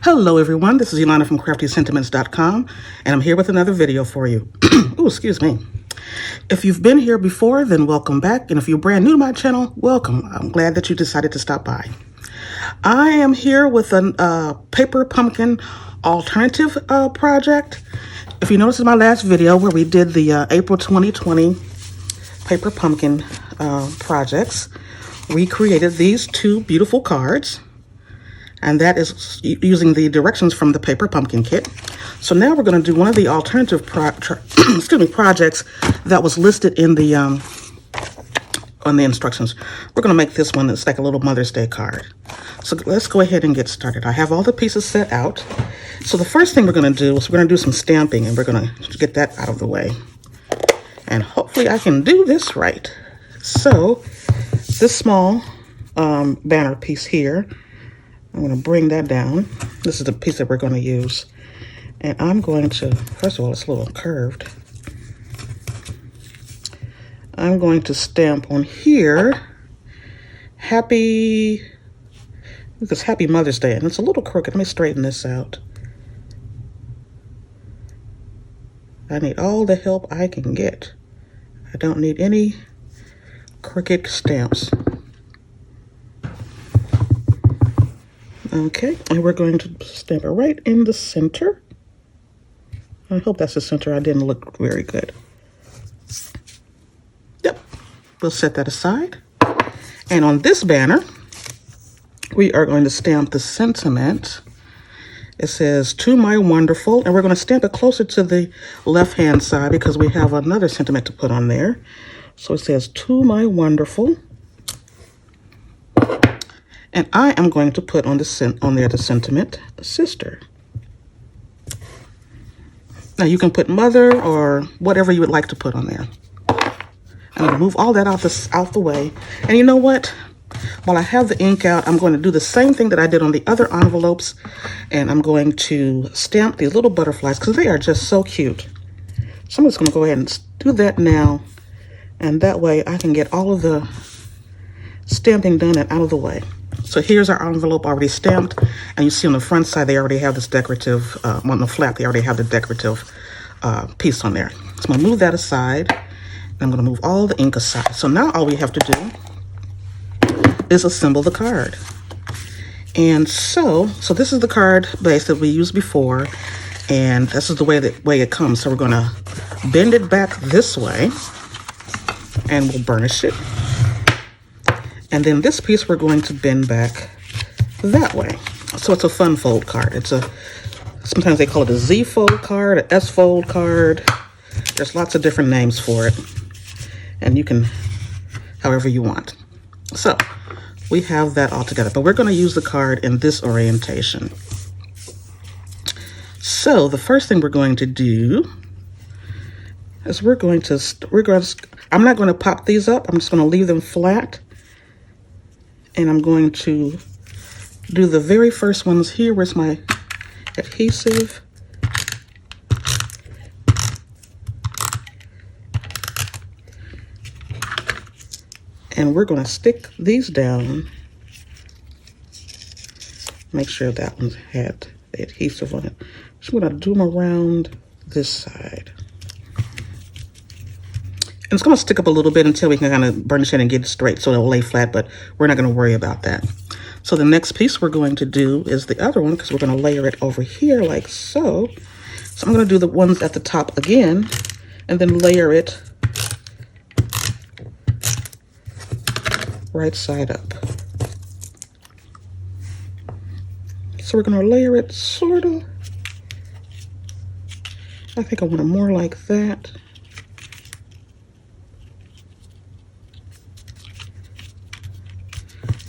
Hello everyone, this is Ilana from CraftyScentiments.com, and I'm here with another video for you. Oh, excuse me. If you've been here before, then welcome back, and if you're brand new to my channel, welcome. I'm glad that you decided to stop by. I am here with a paper pumpkin alternative project. If you noticed in my last video where we did the April 2020 paper pumpkin projects, we created these two beautiful cards. And that is using the directions from the paper pumpkin kit. So now we're going to do one of the alternative projects that was listed in the on the instructions. We're going to make this one that's like a little Mother's Day card. So let's go ahead and get started. I have all the pieces set out. So the first thing we're going to do is we're going to do some stamping, and we're going to get that out of the way. And hopefully I can do this right. So this small banner piece here, I'm going to bring that down. This is the piece that we're going to use. And I'm going to, first of all, it's a little curved. I'm going to stamp on here, Happy Mother's Day. And it's a little crooked. Let me straighten this out. I need all the help I can get. I don't need any crooked stamps. Okay, and we're going to stamp it right in the center. I hope that's the center. I didn't look very good. Yep, we'll set that aside. And on this banner, we are going to stamp the sentiment. It says, "To my wonderful," and we're going to stamp it closer to the left-hand side because we have another sentiment to put on there. So it says, "To my wonderful." And I am going to put on there the sentiment, sister. Now you can put mother or whatever you would like to put on there. I'm going to move all that out the way. And you know what? While I have the ink out, I'm going to do the same thing that I did on the other envelopes. And I'm going to stamp these little butterflies because they are just so cute. So I'm just going to go ahead and do that now. And that way I can get all of the stamping done and out of the way. So here's our envelope already stamped, and you see on the front side they already have this decorative, on the flap they already have the decorative piece on there. So I'm going to move that aside, and I'm going to move all the ink aside. So now all we have to do is assemble the card. And so this is the card base that we used before, and this is the way it comes. So we're going to bend it back this way, and we'll burnish it. And then this piece we're going to bend back that way. So it's a fun fold card. Sometimes they call it a Z fold card, an S fold card. There's lots of different names for it. And you can, however you want. So we have that all together, but we're going to use the card in this orientation. So the first thing we're going to do is I'm not going to pop these up. I'm just going to leave them flat. And I'm going to do the very first ones here. Where's my adhesive? And we're going to stick these down. Make sure that one had the adhesive on it. So I'm going to do them around this side. And it's going to stick up a little bit until we can kind of burnish it and get it straight so it'll lay flat, but we're not going to worry about that. So the next piece we're going to do is the other one because we're going to layer it over here like so. So I'm going to do the ones at the top again and then layer it right side up. So we're going to layer it sort of. I think I want it more like that.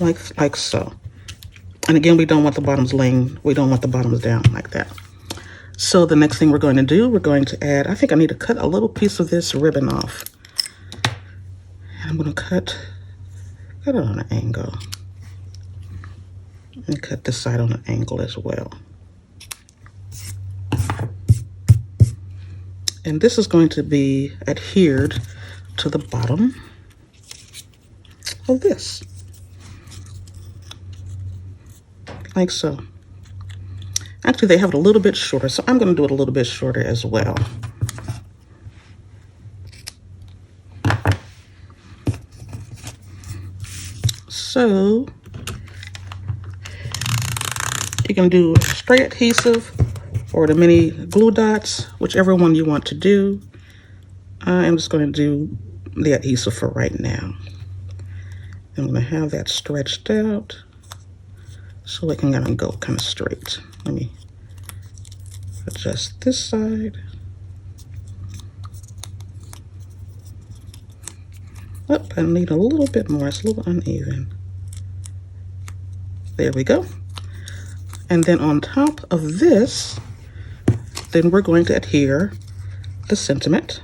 Like so. And again, we don't want the bottoms down like that. So the next thing we're going to do, we're going to add, I think I need to cut a little piece of this ribbon off. And I'm going to cut it on an angle. And cut this side on an angle as well. And this is going to be adhered to the bottom of this. Like so. Actually, they have it a little bit shorter, so I'm going to do it a little bit shorter as well. So you can do straight adhesive or the mini glue dots, whichever one you want to do. I'm just going to do the adhesive for right now. I'm going to have that stretched out so it can kind of go kind of straight. Let me adjust this side. Oh, I need a little bit more. It's a little uneven. There we go. And then on top of this, then we're going to adhere the sentiment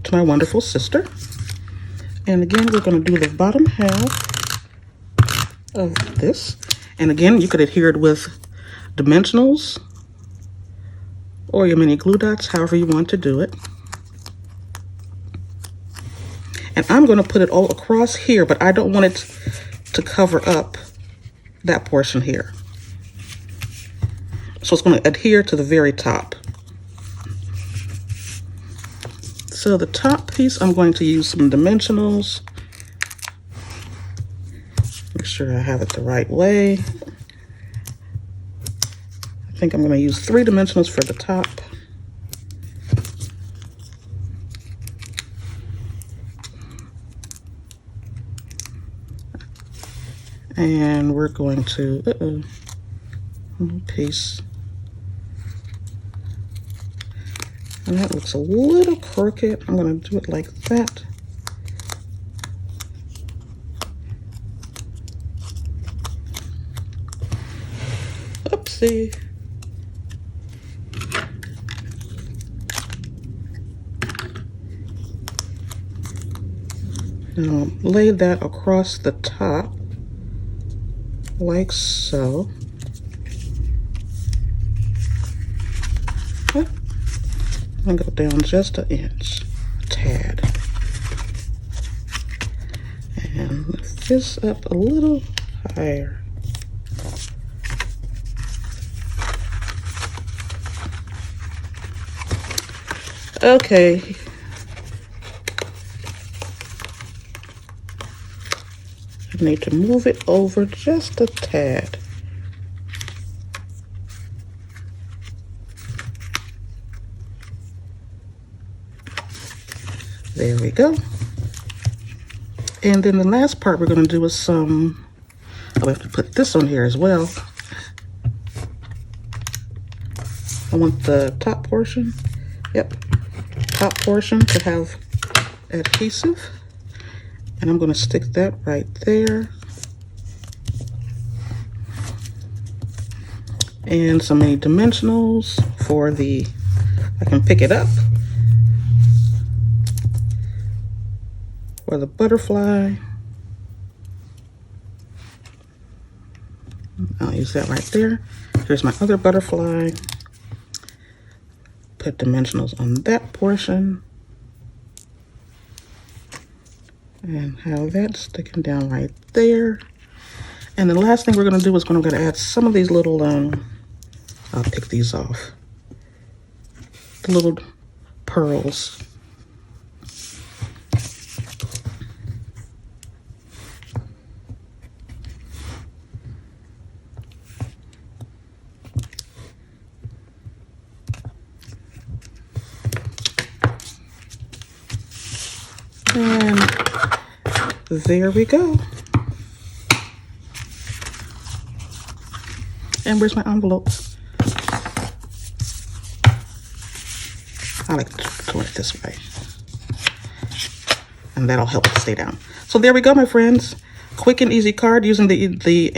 to my wonderful sister. And again, we're going to do the bottom half of this. And again, you could adhere it with dimensionals or your mini glue dots, however you want to do it. And I'm going to put it all across here, but I don't want it to cover up that portion here. So it's going to adhere to the very top. So the top piece, I'm going to use some dimensionals. Make sure I have it the right way. I think I'm going to use 3 dimensionals for the top. And we're going to, little piece. And that looks a little crooked. I'm going to do it like that. Oopsie. Now lay that across the top like so. Okay. And go down just an inch, a tad. And lift this up a little higher. Okay. I need to move it over just a tad. There we go. And then the last part we're going to do is some, we have to put this on here as well. I want the top portion, yep, top portion to have adhesive. And I'm going to stick that right there. And some mini dimensionals for the, I can pick it up. For the butterfly. I'll use that right there. Here's my other butterfly. Put dimensionals on that portion. And have that sticking down right there. And the last thing we're going to do is we're going to add some of these little, I'll pick these off. The little pearls. And there we go. And where's my envelope? I like to do it this way. And that'll help it stay down. So there we go, my friends. Quick and easy card using the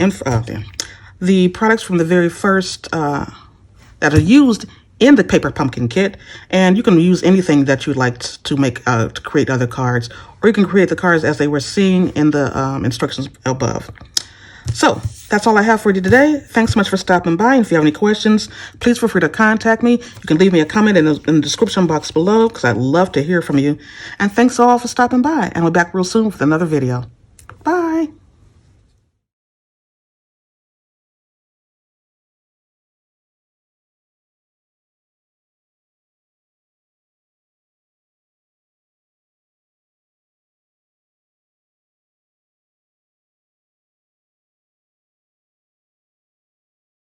products from the very first that are used in the paper pumpkin kit. And you can use anything that you'd like to make to create other cards, or you can create the cards as they were seen in the instructions above. So that's all I have for you today. Thanks so much for stopping by. And if you have any questions, please feel free to contact me. You can leave me a comment in the description box below, because I'd love to hear from you. And thanks all for stopping by. And we'll be back real soon with another video. Bye.